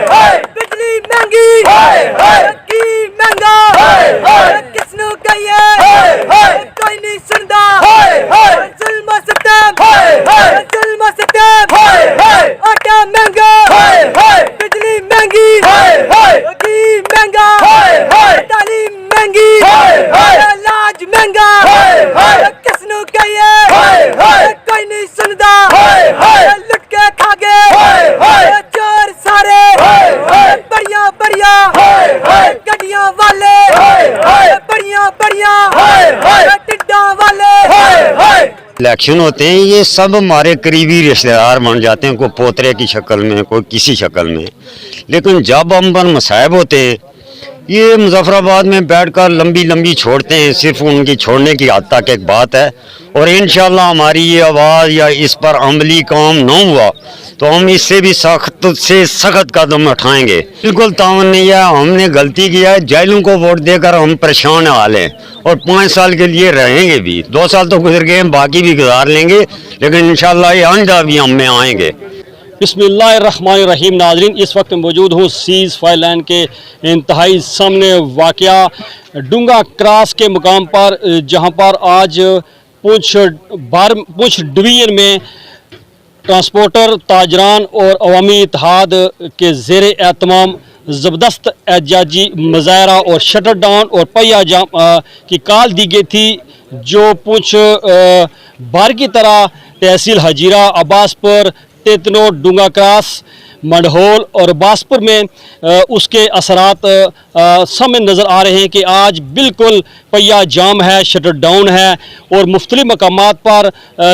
बिजली महंगी की महंगा किसनू कहिए कोई नहीं सुनता जुल्म सितम आटा महंगा बिजली महंगी की महंगा तालीम महंगी इलाज महंगा किसनू कहिए कोई नहीं सुनता लुट के खा गए चोर सारे बढ़िया बढ़िया गड्डियां वाले बढ़िया बढ़िया टिड्डा वाले। इलेक्शन होते हैं, ये सब हमारे करीबी रिश्तेदार बन जाते हैं, कोई पोतरे की शक्ल में, कोई किसी शक्ल में। लेकिन जब हम पर मसाइब होते हैं, ये मुजफ्फराबाद में बैठकर लंबी लंबी छोड़ते हैं, सिर्फ उनकी छोड़ने की हद तक एक बात है। और इंशाल्लाह हमारी ये आवाज़ या इस पर अमली काम न हुआ तो हम इससे भी सख्त से सख्त कदम उठाएंगे। बिल्कुल तावन नहीं है, हमने गलती किया है, जेलों को वोट देकर हम परेशान हाल हैं और 5 साल के लिए रहेंगे भी। 2 साल तो गुजर गए, बाकी भी गुजार लेंगे, लेकिन इंशाल्लाह ये आइंदा भी हम में आएंगे। बिस्मिल्लाहिर्रहमानिर्रहीम। नाज़रीन, इस वक्त मौजूद हूँ सीज़ फायर लाइन के इंतहाई सामने वाक़या डूंगा क्रॉस के मुकाम पर, जहाँ पर आज पुंछ डिवीज़न में ट्रांसपोर्टर, ताजरान और अवामी इत्तेहाद के ज़ेर एहतमाम ज़बरदस्त एहतजाजी मुज़ाहरा और शटर डाउन और पहिया जाम की कॉल दी गई थी, जो पुंछ बार की तरह तहसील हजीरा, अब्बासपुर, तेतनो, डूंगा क्रॉस, मंडहोल और बासपुर में उसके असरात सामने नज़र आ रहे हैं कि आज बिल्कुल पहिया जाम है, शटर डाउन है और मुख्तलिफ मकामात पर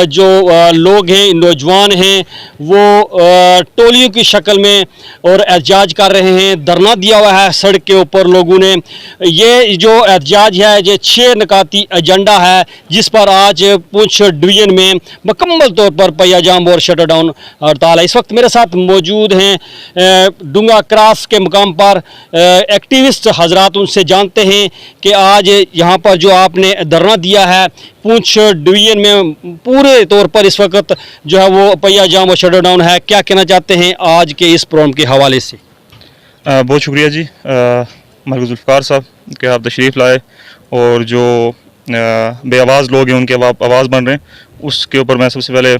जो लोग हैं, नौजवान हैं, वो टोलियों की शक्ल में और एहतजाज कर रहे हैं। धरना दिया हुआ है सड़क के ऊपर लोगों ने। ये जो एहतजाज है, ये 6 नकाती एजेंडा है, जिस पर आज पुंछ डिवीज़न में मुकम्मल तौर पर पहिया जाम और शटर डाउन हड़ताल है। इस वक्त मेरे साथ मौजूद हैं डूंगा क्रॉस के मुकाम पर एक्टिविस्ट हजरात, उनसे जानते हैं कि आज यहाँ पर जो आपने धरना दिया है पुंछ डिवीज़न में, पूरे तौर पर इस वक्त जो है वो पहिया जाम और शटर डाउन है, क्या कहना चाहते हैं आज के इस प्रोग्राम के हवाले से? बहुत शुक्रिया जी मरकज़ जुल्फ़िकार साहब कि आप तशरीफ़ लाए और जो बेआवाज़ लोग हैं उनके आवाज़ बन रहे हैं, उसके ऊपर मैं सबसे पहले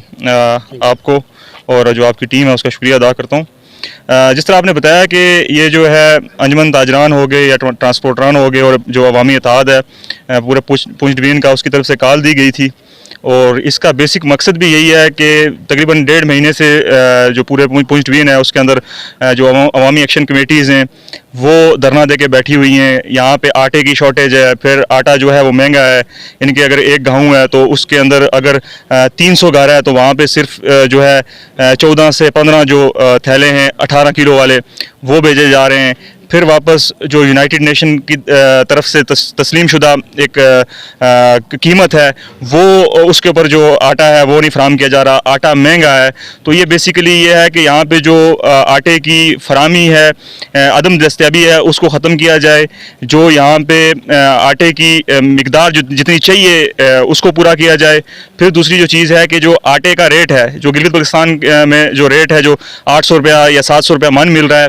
आपको और जो आपकी टीम है उसका शुक्रिया अदा करता हूँ। जिस तरह आपने बताया कि ये जो है अंजमन ताजरान हो गए या ट्रांसपोर्टरान हो गए और जो अवामी इत्तेहाद है पूरे पुंछ डिवीज़न का, उसकी तरफ से कॉल दी गई थी और इसका बेसिक मकसद भी यही है कि तकरीबन 1.5 महीने से जो पूरे पुंछ डिवीज़न है उसके अंदर जो अवामी एक्शन कमेटीज़ हैं वो धरना दे के बैठी हुई हैं। यहाँ पे आटे की शॉर्टेज है, फिर आटा जो है वो महंगा है, यानी कि अगर एक गेहूँ है तो उसके अंदर अगर 300 घर है तो वहाँ पे सिर्फ जो है 14 से 15 जो थैले हैं 18 किलो वाले वो भेजे जा रहे हैं। फिर वापस जो यूनाइटेड नेशन की तरफ से तस्लीम शुदा एक कीमत है वो उसके ऊपर जो आटा है वो नहीं फराम किया जा रहा, आटा महंगा है। तो ये बेसिकली ये है कि यहाँ पे जो आटे की फरामी है, अदम दस्तयाबी है, उसको ख़त्म किया जाए। जो यहाँ पे आटे की मिकदार जो जितनी चाहिए उसको पूरा किया जाए। फिर दूसरी जो चीज़ है कि जो आटे का रेट है, जो गिलगित बल्तिस्तान में जो रेट है जो 800 रुपया या 700 रुपया मन मिल रहा है,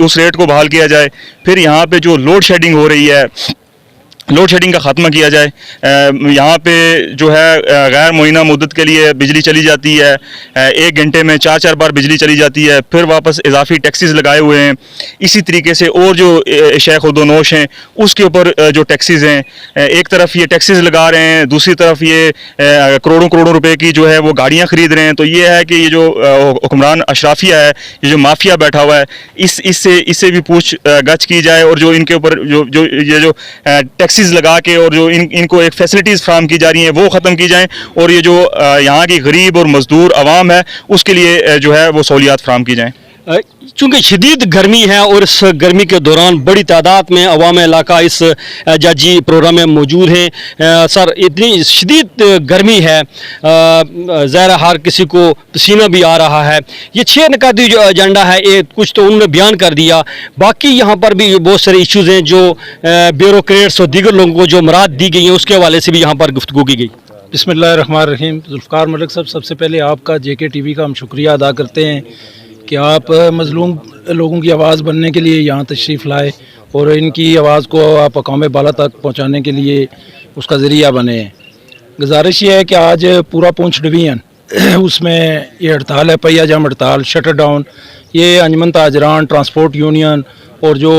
उस रेट को बहाल किया जाए। फिर यहाँ पे जो लोड शेडिंग हो रही है, लोड शेडिंग का ख़त्मा किया जाए। यहाँ पे जो है गैर मुअय्यना मुद्दत के लिए बिजली चली जाती है, 1 घंटे में 4-4 बार बिजली चली जाती है, फिर वापस इजाफी टैक्सेस लगाए हुए हैं। इसी तरीके से और जो अशिया खुर्द-व-नोश हैं उसके ऊपर जो टैक्सेस हैं, एक तरफ ये टैक्सेस लगा रहे हैं, दूसरी तरफ ये करोड़ों करोड़ों रुपए की जो है वो गाड़ियाँ ख़रीद रहे हैं। तो ये है कि ये जो हुक्मरान अशराफिया है, ये जो माफिया बैठा हुआ है, इससे भी पूछ गछ की जाए और जो इनके ऊपर जो टैक्सेस लगा के और जो इनको एक फैसिलिटीज़ फराहम की जा रही हैं वो ख़त्म की जाएं और ये जो यहाँ की गरीब और मजदूर आवाम है उसके लिए जो है वो सहूलियात फराहम की जाएं। चूँकि शदीद गर्मी है और इस गर्मी के दौरान बड़ी तादाद में अवाम इलाका इस एहतजाजी प्रोग्राम में मौजूद हैं। सर, इतनी शदीद गर्मी है, ज़ाहिर हर किसी को पसीना भी आ रहा है। ये 6 नकाती जो एजेंडा है, ये कुछ तो उन्होंने बयान कर दिया, बाकी यहाँ पर भी बहुत सारे इश्यूज़ हैं जो ब्यूरोक्रेट्स और दीगर लोगों को जो मुराद दी गई हैं उसके हवाले से भी यहाँ पर गुफ्तगू की गई। बिस्मिल्लाहिर्रहमानिर्रहीम। जुल्फ़िकार मलिक साहब, सबसे पहले आपका JK TV का हम शुक्रिया अदा करते हैं कि आप मज़लूम लोगों की आवाज़ बनने के लिए यहाँ तशरीफ़ लाए और इनकी आवाज़ को आप अक़वाम बाला तक पहुँचाने के लिए उसका ज़रिया बने। गुजारिश ये है कि आज पूरा पूंछ डिवीज़न उसमें ये हड़ताल है, पहिया जाम हड़ताल, शटर डाउन, ये अंजमन ताजरान, ट्रांसपोर्ट यूनियन और जो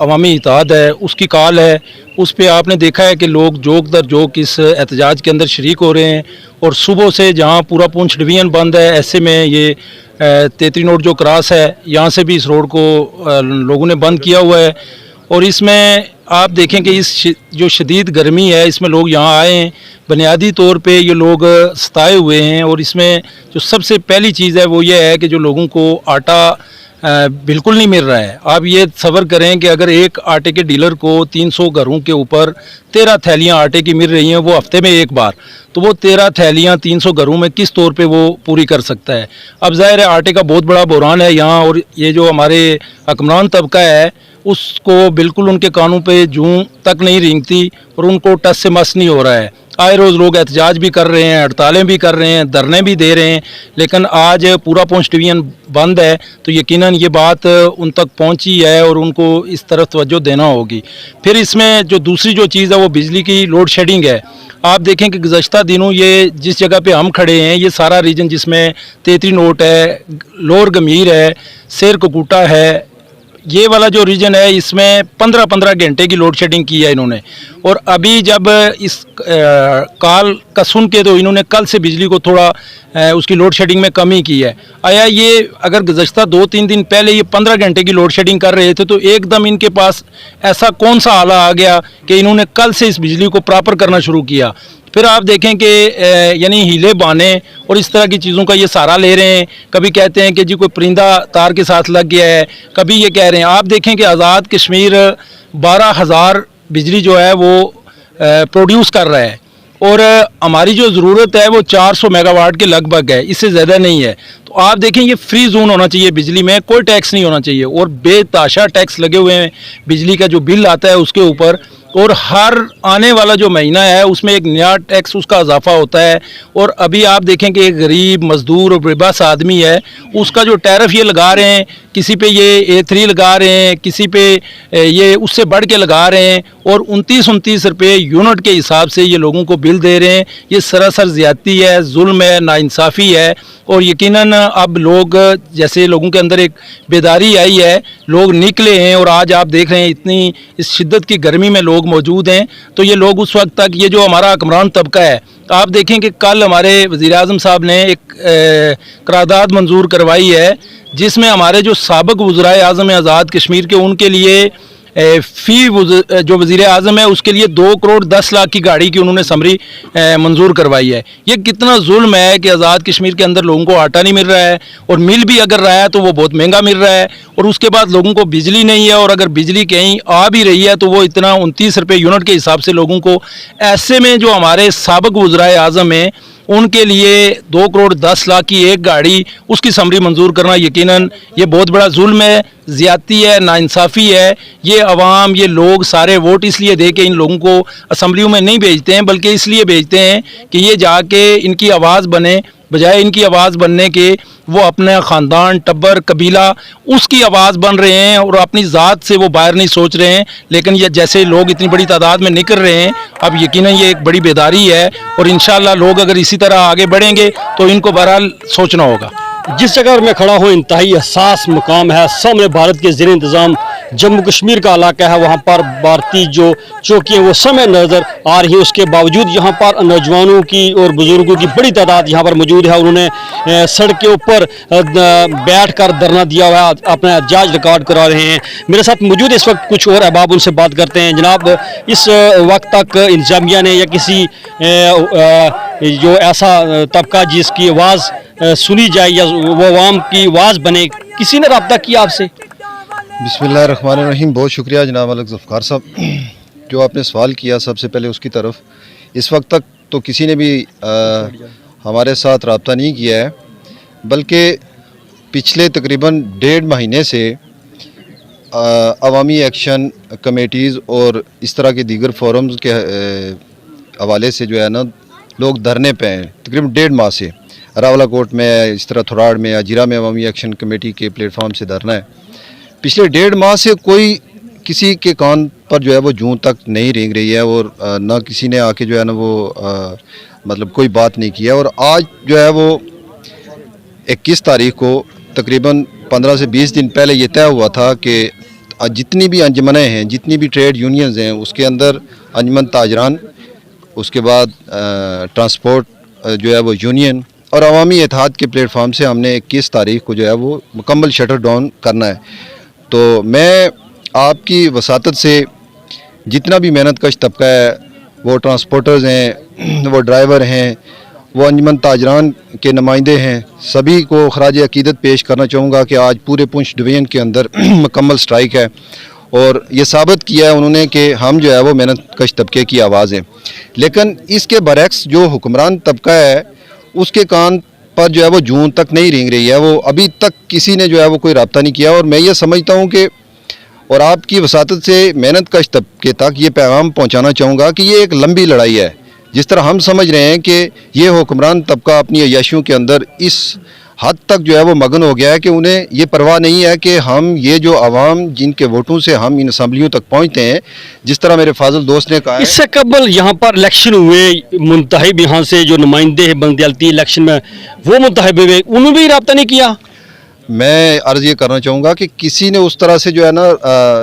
अवामी इत्तेहाद है उसकी कॉल है। उस पे आपने देखा है कि लोग जोक दर जोक इस एहतजाज के अंदर शरीक हो रहे हैं और सुबह से जहाँ पूरा पूंछ डिवीज़न बंद है, ऐसे में ये 33 नोट जो क्रॉस है यहाँ से भी इस रोड को लोगों ने बंद किया हुआ है। और इसमें आप देखें कि इस जो शदीद गर्मी है इसमें लोग यहाँ आए हैं, बुनियादी तौर पे ये लोग सताए हुए हैं। और इसमें जो सबसे पहली चीज़ है वो ये है कि जो लोगों को आटा बिल्कुल नहीं मिल रहा है। आप ये सब्र करें कि अगर एक आटे के डीलर को 300 घरों के ऊपर 13 थैलियाँ आटे की मिल रही हैं वो हफ्ते में एक बार, तो वो 13 थैलियाँ 300 घरों में किस तौर पे वो पूरी कर सकता है। अब ज़ाहिर है आटे का बहुत बड़ा बहरान है यहाँ, और ये जो हमारे हुक्मरान तबका है उसको बिल्कुल उनके कानों पे जूं तक नहीं रेंगती और उनको टस से मस नहीं हो रहा है। आए रोज़ लोग एहतजाज भी कर रहे हैं, हड़तालें भी कर रहे हैं, धरने भी दे रहे हैं, लेकिन आज पूरा पूंछ डिवीज़न बंद है तो यकीनन ये बात उन तक पहुंची है और उनको इस तरफ तवज्जो देना होगी। फिर इसमें जो दूसरी जो चीज़ है वो बिजली की लोड शेडिंग है। आप देखें कि गुज़श्ता दिनों ये जिस जगह पे हम खड़े हैं ये सारा रीजन जिसमें 33 नोट है, लोअर गमीर है, शेर ककूटा है, ये वाला जो रीजन है इसमें 15-15 घंटे की लोड शेडिंग की है इन्होंने। और अभी जब इस कॉल का सुन के तो इन्होंने कल से बिजली को थोड़ा उसकी लोड शेडिंग में कमी की है। आया ये अगर गुज़श्ता 2-3 दिन पहले ये 15 घंटे की लोड शेडिंग कर रहे थे तो एकदम इनके पास ऐसा कौन सा आला आ गया कि इन्होंने कल से इस बिजली को प्रॉपर करना शुरू किया। फिर आप देखें कि यानी हीले बहाने और इस तरह की चीज़ों का ये सहारा ले रहे हैं। कभी कहते हैं कि जी कोई परिंदा तार के साथ लग गया है, कभी ये कह रहे हैं। आप देखें कि आज़ाद कश्मीर 12,000 बिजली जो है वो प्रोड्यूस कर रहा है और हमारी जो ज़रूरत है वो 400 मेगावाट के लगभग है, इससे ज़्यादा नहीं है। तो आप देखें ये फ्री जोन होना चाहिए, बिजली में कोई टैक्स नहीं होना चाहिए और बेताशा टैक्स लगे हुए हैं बिजली का जो बिल आता है उसके ऊपर। और हर आने वाला जो महीना है उसमें एक नया टैक्स उसका इजाफा होता है। और अभी आप देखें कि एक गरीब मजदूर और बेबस आदमी है उसका जो टैरिफ ये लगा रहे हैं, किसी पे ये A3 लगा रहे हैं, किसी पे ये उससे बढ़ के लगा रहे हैं और 29 रुपये यूनिट के हिसाब से ये लोगों को बिल दे रहे हैं। ये सरासर ज़्यादती है, जुल्म है, नाइंसाफ़ी है। और यकीनन अब लोग जैसे लोगों के अंदर एक बेदारी आई है, लोग निकले हैं और आज आप देख रहे हैं इतनी इस शिद्दत की गर्मी में लोग मौजूद हैं। तो ये लोग उस वक्त तक ये जो हमारा हुक्मरान तबका है, आप देखें कि कल हमारे वज़ीर-ए-आज़म साहब ने एक करारदाद मंजूर करवाई है जिसमें हमारे जो साबिक़ वज़ीर-ए-आज़म आज़ाद कश्मीर के उनके लिए जो वज़ीर-ए-आज़म है उसके लिए 2 करोड़ 10 लाख की गाड़ी की उन्होंने समरी मंजूर करवाई है। ये कितना जुल्म है कि आज़ाद कश्मीर के अंदर लोगों को आटा नहीं मिल रहा है और मिल भी अगर रहा है तो वो बहुत महंगा मिल रहा है और उसके बाद लोगों को बिजली नहीं है और अगर बिजली कहीं आ भी रही है तो वो इतना 29 रुपये यूनिट के हिसाब से लोगों को। ऐसे में जो हमारे साबिक़ वज़ीर-ए-आज़म हैं उनके लिए 2 करोड़ 10 लाख की एक गाड़ी उसकी समरी मंजूर करना यकीनन ये बहुत बड़ा जुल्म है, ज़्यादती है, नाइंसाफ़ी है। ये अवाम, ये लोग सारे वोट इसलिए दे के इन लोगों को असम्बलियों में नहीं भेजते हैं बल्कि इसलिए भेजते हैं कि ये जाके इनकी आवाज़ बने, बजाय इनकी आवाज़ बनने के वो अपना ख़ानदान, टब्बर, कबीला उसकी आवाज़ बन रहे हैं और अपनी ज़ात से वो बाहर नहीं सोच रहे हैं। लेकिन ये जैसे लोग इतनी बड़ी तादाद में निकल रहे हैं, अब यकीनन ये एक बड़ी बेदारी है और इंशाअल्लाह लोग अगर इसी तरह आगे बढ़ेंगे तो इनको बहरहाल सोचना होगा। जिस जगह मैं खड़ा हूँ इंतहाई हसास मुकाम है, सामने भारत के ज़ेर इंतज़ाम जम्मू कश्मीर का इलाका है। वहाँ पर भारतीय जो चौकियाँ वो समय नज़र आ रही है, उसके बावजूद यहाँ पर नौजवानों की और बुज़ुर्गों की बड़ी तादाद यहाँ पर मौजूद है। उन्होंने सड़क के ऊपर बैठ कर धरना दिया हुआ है, अपना एहतजाज रिकॉर्ड करा रहे हैं। मेरे साथ मौजूद इस वक्त कुछ और अहबाब, उनसे बात करते हैं। जनाब, इस वक्त तक इंतजामिया ने या किसी जो ऐसा तबका जिसकी आवाज़ सुनी जाए या वो आवाम की आवाज़ बने, किसी ने रब्ता किया आपसे? बिस्मिल्लाहिर्रहमानिर्रहीम। बहुत शुक्रिया जनाब मलिक ज़ुल्फ़िकार साहब, जो आपने सवाल किया सबसे पहले उसकी तरफ। इस वक्त तक तो किसी ने भी हमारे साथ रब्ता नहीं किया है, बल्कि पिछले तकरीबन 1.5 महीने से अवामी एक्शन कमेटीज़ और इस तरह के दीगर फोरम्स के हवाले से जो है ना लोग धरने पे हैं तकरीबन 1.5 माह से। रावलाकोट में, इस तरह थोराड़ में, अजीरा में अवामी एक्शन कमेटी के प्लेटफॉर्म से धरना है। पिछले 1.5 माह से कोई किसी के कान पर जो है वो जूं तक नहीं रेंग रही है और ना किसी ने आके जो है ना वो मतलब कोई बात नहीं किया। और आज जो है वो 21 तारीख को तकरीबन 15 से 20 दिन पहले ये तय हुआ था कि जितनी भी अंजमनें हैं, जितनी भी ट्रेड यूनियंस हैं, उसके अंदर अंजमन ताजरान, उसके बाद ट्रांसपोर्ट जो है वो यूनियन और अवामी इत्तेहाद के प्लेटफॉर्म से हमने 21 तारीख को जो है वो मुकम्मल शटर डाउन करना है। तो मैं आपकी वसातत से जितना भी मेहनत कश तबका है, वो ट्रांसपोर्टर्स हैं, वो ड्राइवर हैं, वो अंजमन ताजरान के नुमाइंदे हैं, सभी को खराज अकीदत पेश करना चाहूँगा कि आज पूरे पुंछ डिवीज़न के अंदर मुकम्मल स्ट्राइक है और ये साबित किया है उन्होंने कि हम जो है वो मेहनत कश तबके की आवाज़ हैं। लेकिन इसके बरक्स जो हुक्मरान तबका है उसके कान पर जो है वो जून तक नहीं रेंग रही है, वो अभी तक किसी ने जो है वो कोई रब्ता नहीं किया। और मैं ये समझता हूँ कि और आपकी वसातत से मेहनत कश तबके तक ये पैगाम पहुँचाना चाहूँगा कि ये एक लंबी लड़ाई है। जिस तरह हम समझ रहे हैं कि ये हुक्मरान तबका अपनी अय्याशियों के अंदर इस हद तक जो है वो मगन हो गया है कि उन्हें ये परवाह नहीं है कि हम ये जो आवाम जिनके वोटों से हम इन असम्बलियों तक पहुंचते हैं, जिस तरह मेरे फाजिल दोस्त ने कहा है, इससे कबल यहाँ पर इलेक्शन हुए, मुंतहिब यहाँ से जो नुमाइंदे हैं बंदियालती इलेक्शन में वो मुंतहिब हुए, उन्होंने भी रब्ता नहीं किया। मैं अर्ज़ ये करना चाहूँगा कि किसी ने उस तरह से जो है ना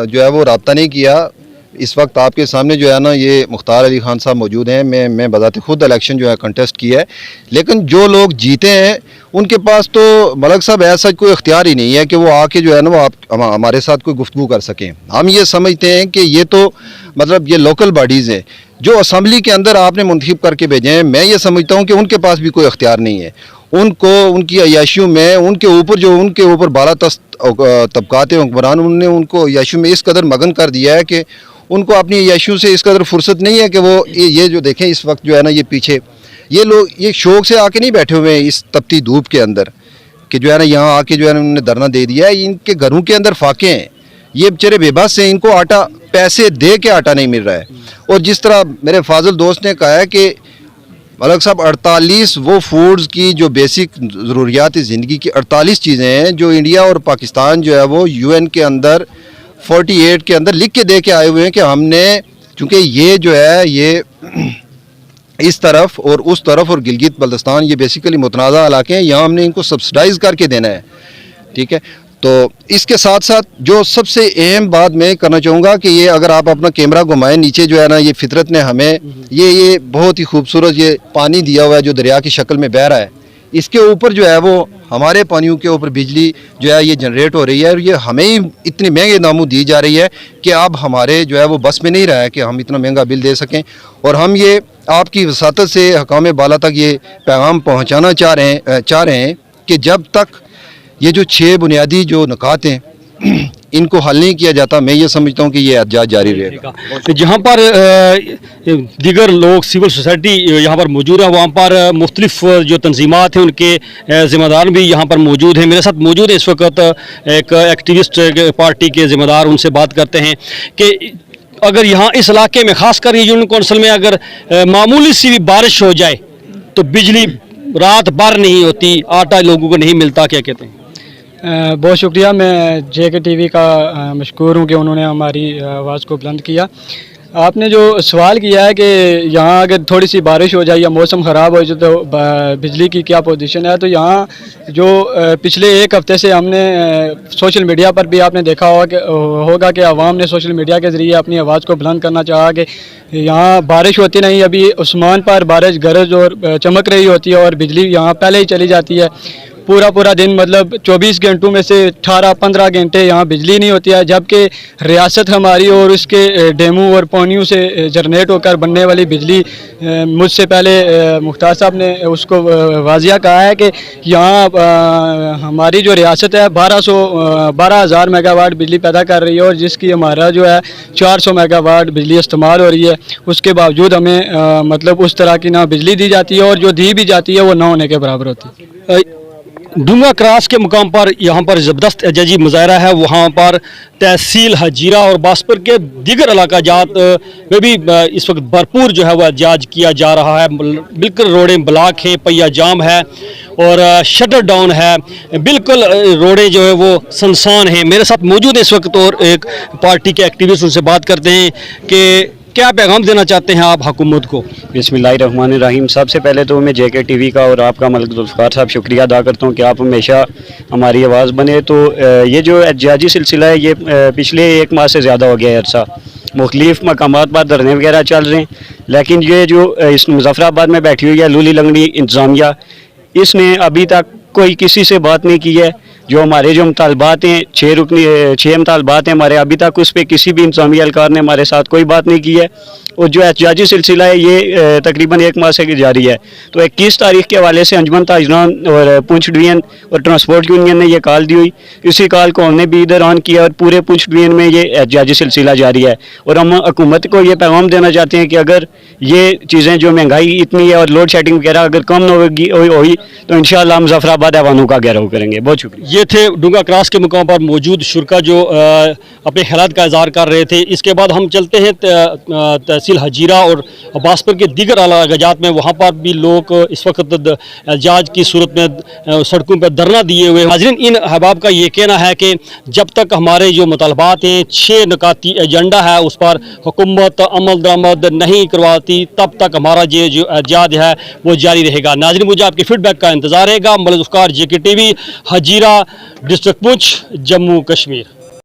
जो है वो रब्ता नहीं किया। इस वक्त आपके सामने जो है ना ये मुख्तार अली खान साहब मौजूद हैं। मैं बजाते खुद इलेक्शन जो है कंटेस्ट किया है, लेकिन जो लोग जीते हैं उनके पास तो मलक साहब ऐसा कोई इख्तियार ही नहीं है कि वो आके जो है ना वो आप हमारे साथ कोई गुफ्तगू कर सकें। हम ये समझते हैं कि ये तो मतलब ये लोकल बॉडीज़ हैं जो असम्बली के अंदर आपने मुंतखब करके भेजे हैं। मैं ये समझता हूँ कि उनके पास भी कोई इख्तियार नहीं है। उनको उनकी अय्याशियों में उनके ऊपर बाला तबकात हुक्मरान उन्होंने उनको अय्याशियों में इस कदर मगन कर दिया है कि उनको अपनी अय्याशियों से इस कदर फुर्सत नहीं है कि वो ये जो देखें इस वक्त जो है ना ये पीछे ये लोग ये शौक से आके नहीं बैठे हुए हैं इस तपती धूप के अंदर कि जो है ना यहाँ आके जो है ना उन्होंने धरना दे दिया है। इनके घरों के अंदर फाके हैं, ये बेचारे बेबस हैं, इनको आटा पैसे दे के आटा नहीं मिल रहा है। और जिस तरह मेरे फाजिल दोस्त ने कहा है कि मलक साहब 48 वो फूड्स की जो बेसिक ज़रूरियात ज़िंदगी की 48 चीज़ें हैं जो इंडिया और पाकिस्तान जो है वो UN के अंदर 48 के अंदर लिख के दे के आए हुए हैं कि हमने, चूँकि ये जो है ये इस तरफ और उस तरफ और गिलगित बल्तिस्तान ये बेसिकली मुतनाज़ा इलाके हैं, यहाँ हमने इनको सब्सिडाइज़ करके देना है। ठीक है, तो इसके साथ साथ जो सबसे अहम बात मैं करना चाहूँगा कि ये अगर आप अपना कैमरा घुमाएं नीचे जो है ना ये फितरत ने हमें ये बहुत ही खूबसूरत ये पानी दिया हुआ है जो दरिया की शक्ल में बह रहा है। इसके ऊपर जो है वो हमारे पानियों के ऊपर बिजली जो है ये जनरेट हो रही है और ये हमें ही इतने महंगे दामों दी जा रही है कि अब हमारे जो है वो बस में नहीं रहा है कि हम इतना महंगा बिल दे सकें। और हम ये आपकी वसातत से हकाम बाला तक ये पैगाम पहुँचाना चाह रहे हैं कि जब तक ये जो 6 बुनियादी जो नुकात हैं इनको हल नहीं किया जाता, मैं ये समझता हूँ कि ये एहतजाज जारी रहेगा। जहाँ पर दीगर लोग सिविल सोसाइटी यहाँ पर मौजूद है, वहाँ पर मुख्तलिफ जो तंजीमात हैं उनके ज़िम्मेदार भी यहाँ पर मौजूद हैं। मेरे साथ मौजूद है इस वक्त एक एक्टिविस्ट पार्टी के ज़िम्मेदार, उनसे बात करते हैं कि अगर यहाँ इस इलाके में ख़ासकर यूनियन कौंसिल में अगर मामूली सी भी बारिश हो जाए तो बिजली रात भर नहीं होती, आटा लोगों को नहीं मिलता, क्या कहते हैं? बहुत शुक्रिया, मैं JK TV का मशकूर हूँ कि उन्होंने हमारी आवाज़ को बुलंद किया। आपने जो सवाल किया है कि यहाँ अगर थोड़ी सी बारिश हो जाए या मौसम ख़राब हो जाए तो बिजली की क्या पोजीशन है, तो यहाँ जो पिछले 1 हफ़्ते से हमने सोशल मीडिया पर भी आपने देखा होगा कि आवाम ने सोशल मीडिया के ज़रिए अपनी आवाज़ को बुलंद करना चाहा कि यहाँ बारिश होती नहीं, अभी उस्मान पर बारिश गरज और चमक रही होती है और बिजली यहाँ पहले ही चली जाती है। पूरा दिन मतलब 24 घंटों में से 18-15 घंटे यहाँ बिजली नहीं होती है, जबकि रियासत हमारी और उसके डेमू और पानियों से जनरेट होकर बनने वाली बिजली, मुझसे पहले मुख्तार साहब ने उसको वाजिया कहा है कि यहाँ हमारी जो रियासत है 12,000 मेगावाट बिजली पैदा कर रही है और जिसकी हमारा जो है 400 मेगावाट बिजली इस्तेमाल हो रही है। उसके बावजूद हमें मतलब उस तरह की ना बिजली दी जाती है और जो दी भी जाती है वो ना होने के बराबर होती है। डूंगा क्रॉस के मुकाम पर यहाँ पर ज़बरदस्त एहतजाजी मुजाहरा है। वहाँ पर तहसील हजीरा और बासपुर के दीगर इलाका जात में भी इस वक्त भरपूर जो है वह एहतजाज किया जा रहा है। बिल्कुल रोडें ब्लॉक हैं, पहिया जाम है और शटर डाउन है, बिल्कुल रोडें जो है वो सुनसान हैं। मेरे साथ मौजूद है इस वक्त और एक पार्टी के एक्टिविस्ट, उनसे बात करते हैं कि क्या पैगाम देना चाहते हैं आप हुकूमत को। बिस्मिल्लाहिर्रहमानिर्रहीम। सबसे पहले तो मैं JK TV का और आपका मलिक जुल्फ़िकार साहब शुक्रिया अदा करता हूँ कि आप हमेशा हमारी आवाज़ बने। तो ये जो एहतजाजी सिलसिला है ये पिछले 1 माह से ज़्यादा हो गया है अरसा। मुख्तलिफ़ मकामात पर धरने वगैरह चल रहे हैं, लेकिन ये जो इस मुजफ्फराबाद में बैठी हुई है लूली लंगड़ी इंतज़ामिया, इसने अभी तक कोई किसी से बात नहीं की है। जो हमारे जो मुतालबात हैं 6 मुतालबात हैं हमारे, अभी तक उस पर किसी भी इंतज़ामी एहलकार ने हमारे साथ कोई बात नहीं की है। और जो एहतजाजी सिलसिला है ये तकरीबन 1 माह से जारी है। तो 21 तारीख के हवाले से अंजुमन ताजरान और पुंछ डिवीजन और ट्रांसपोर्ट यूनियन ने ये कॉल दी हुई, इसी कॉल को हमने भी इधर ऑन किया और पूरे पुंछ डिवीजन में ये एहतजाजी सिलसिला जारी है। और हम हुकूमत को ये पैगाम देना चाहते हैं कि अगर ये चीज़ें जो महंगाई इतनी है और लोड शेडिंग वगैरह अगर कम न हुई तो इंशाअल्लाह हम मुज़फ्फराबाद ऐवानों का घेराव करेंगे। बहुत शुक्रिया। ये थे डूंगा क्रॉस के मुकाम पर मौजूद शुरा जो अपने ख़यालात का इज़हार कर रहे थे। इसके बाद हम चलते हैं तहसील हजीरा और बासपुर के दीगर इलाकाजात में। वहाँ पर भी लोग इस वक्त एहतजाज की सूरत में सड़कों पर धरना दिए हुए। हाज़रीन, इन अहबाब का ये कहना है कि जब तक हमारे जो मुतालबात हैं 6 नुकाती एजेंडा है उस पर हुकूमत अमल दरामद नहीं करवाती, तब तक हमारा ये जो एहतजाज है वो जारी रहेगा। नाज़रीन, मुझे आपके फीडबैक का इंतज़ार रहेगा। Malik Zulfikar, JK TV, Hajira, district Poonch, Jammu Kashmir.